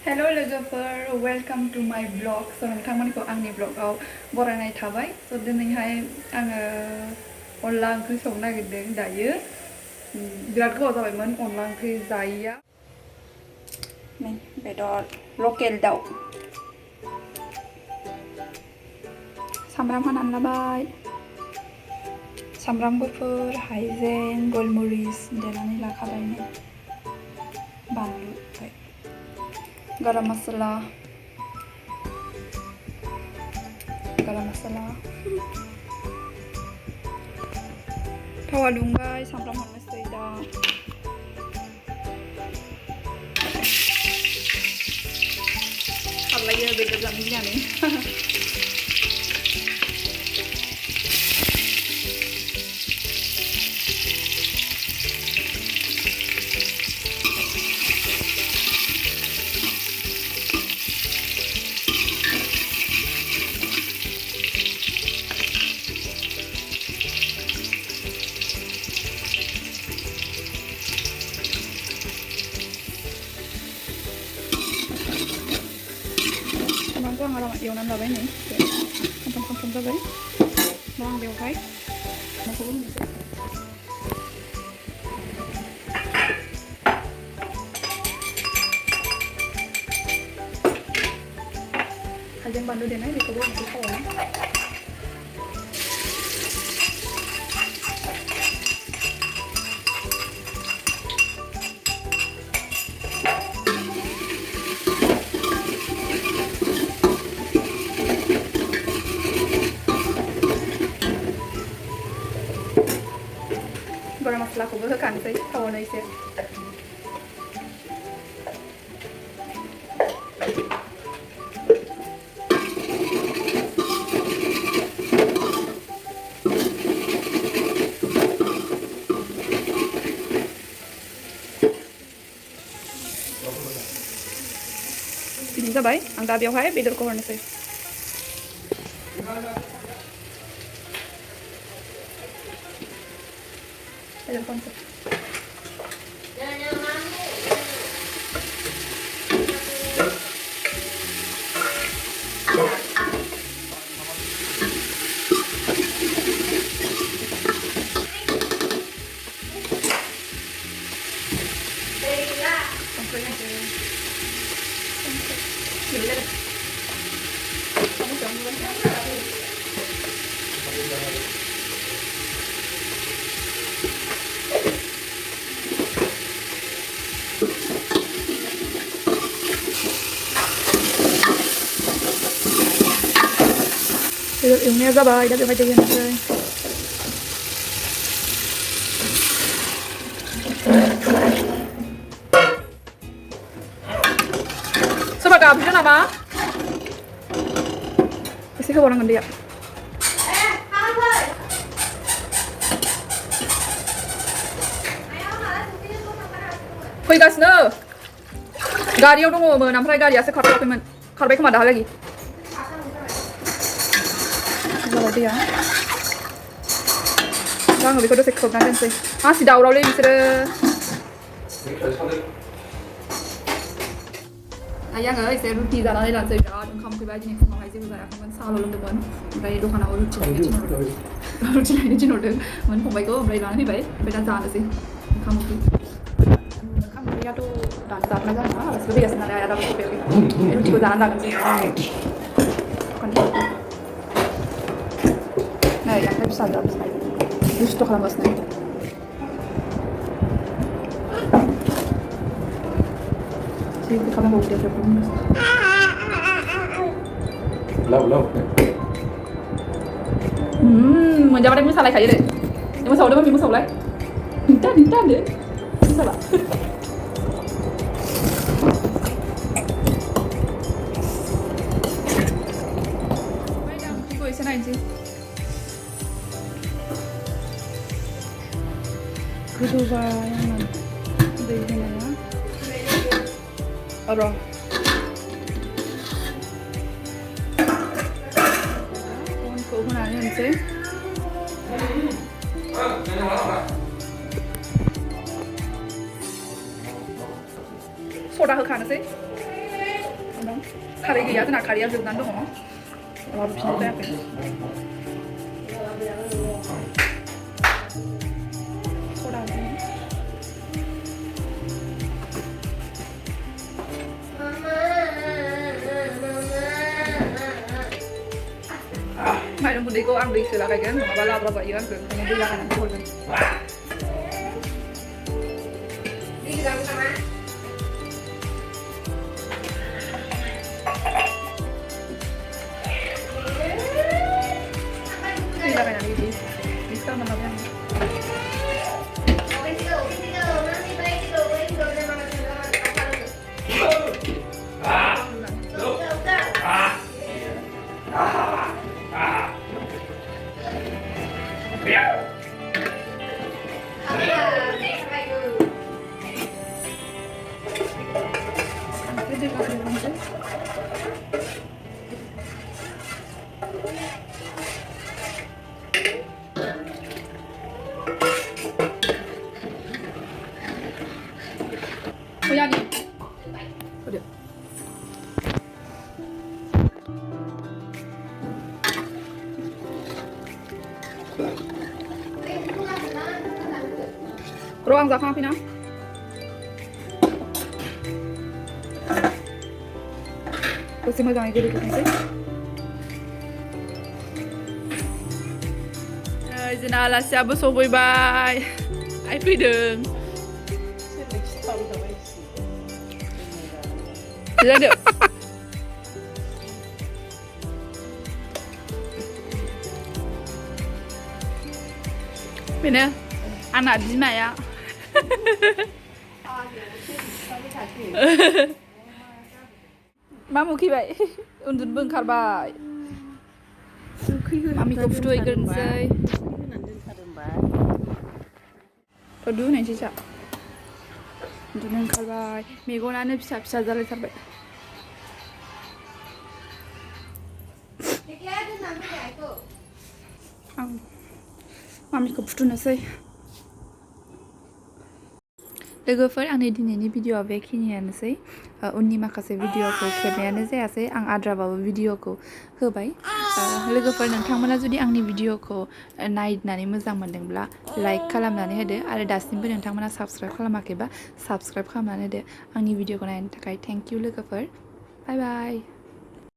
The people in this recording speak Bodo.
Hello लोगोफोर, welcome to my vlog. So नोंथांमोनखौ आंनि vlogआव बरायनाय थाबाय. So दिनैहाय आङो अनला ओंख्रि संनो नागिरदों दायो. बिराद गोबाव जाबायमोन अनला ओंख्रि जायैया. नै बेदर लकेल दाउ. सामब्राम हानानै लाबाय. सामब्राम गुफुर, हाइजें, गलमरिस देनानै लाखाबायमोन. बानलु ओमफ्राय garam masala थावा दुंबाय सामब्राम हरनोसै दा खारलायो बेदर जानो गिनानै Aku nggak eवनानै लाबाय नै खामफ्राम जाबाय दा आं बेवहाय माखौबो होनोसै हाइजें बानलु देनाय बेखौबो होनोसै थावाव garam masalaखौबो होखानोसै थावावनो एसे बिदि जाबाय आं दा बेवहाय बेदरखौ हरनोसै Betul ilmunya zabai, dah betul dia nanti. Coba kau bisa nama? Pasti kau orang dia. Faigasno. Gariयाव दङमोन ओमफ्राय गारियासो खारबायमोन. खारबाय खोमा दाहालागि. दैया दा आङो बेखौ दसे खोबनानै दोनसै मासि दावरावलै बिसोरो दायो आङो एसे रुटि जानानै लानोसै बिराद ओंखाम उखैबाय दिनै फुङावहाय जेबो जायाखैमोन साहाल' लोंदोंमोन ओमफ्राय दखानाव रुटि लायनो थिनहरदोंमोन फंबायखौ ओमफ्राय लानानै फैबाय ओमफ्राय दा जानोसै ओंखाम ओंख्रियाथ' दानो जाथ'नाय जानाय नङा आलासिबो फैगासिनो नालाय आया दाबो सफैयाखै रुटिखौ जानानै लागोनसै Nah, yang saya bisa dapat saya. Just tuh kalau masnya. Sih, kamu mau dia berapa? Lau. Menjawab ini salah kayak deh. Ini masalah udah mau masalah. Dintan deh. Salah. Baiklah, ikut isi naik sih. Kedua yang mana? Dari mana? Ada. Kau mana ni sih? 소다 흑하는데? dong. Kari gaya tuh nak kari yang sebenarnya dong. Kalau bisa tuh ya kan. Mày đừng đi cô ăn đi sửa lại cái mà ba la vậy ăn cứ mình đi ra cái này thôi. Đi ra cái nào? Đi ra cái này đi. Đi sao mà làm ăn? Kuya đi. Được. Cô ăn ra không Pina? Cô xin mời mọi người đi cùng mình. Zina là siapa songbai. Ai phi đường. Tidak được. Bine, anak di mana ya? Mamu ki vậy? Undun bưng karbai. Mami kau putui gernsai. Aduh, nanti cak. Undun karbai. Megonane bisa jalan karbai. Mami kau putunasai. लोगोफोर आंनि दिनैनि भिडिअ'आ बेखिनियानोसै उननि माखासे भिडिअ'खौ खेबनायानो जायासै आं आद्राबाबो भिडिअ'खौ होबाय लोगोफोर नोंथांमोना जुदि आंनि भिडिअ'खौ नायनानै मोजां मोनदोंब्ला लाइक खालामनानै होदो आरो दासिमबो नोंथांमोना साबस्क्राइब खालामाखैबा साबस्क्राइब खालामनानै होदो आंनि भिडिअ'खौ नायनो थाखाय थेंक इउ लोगोफोर बाय बाय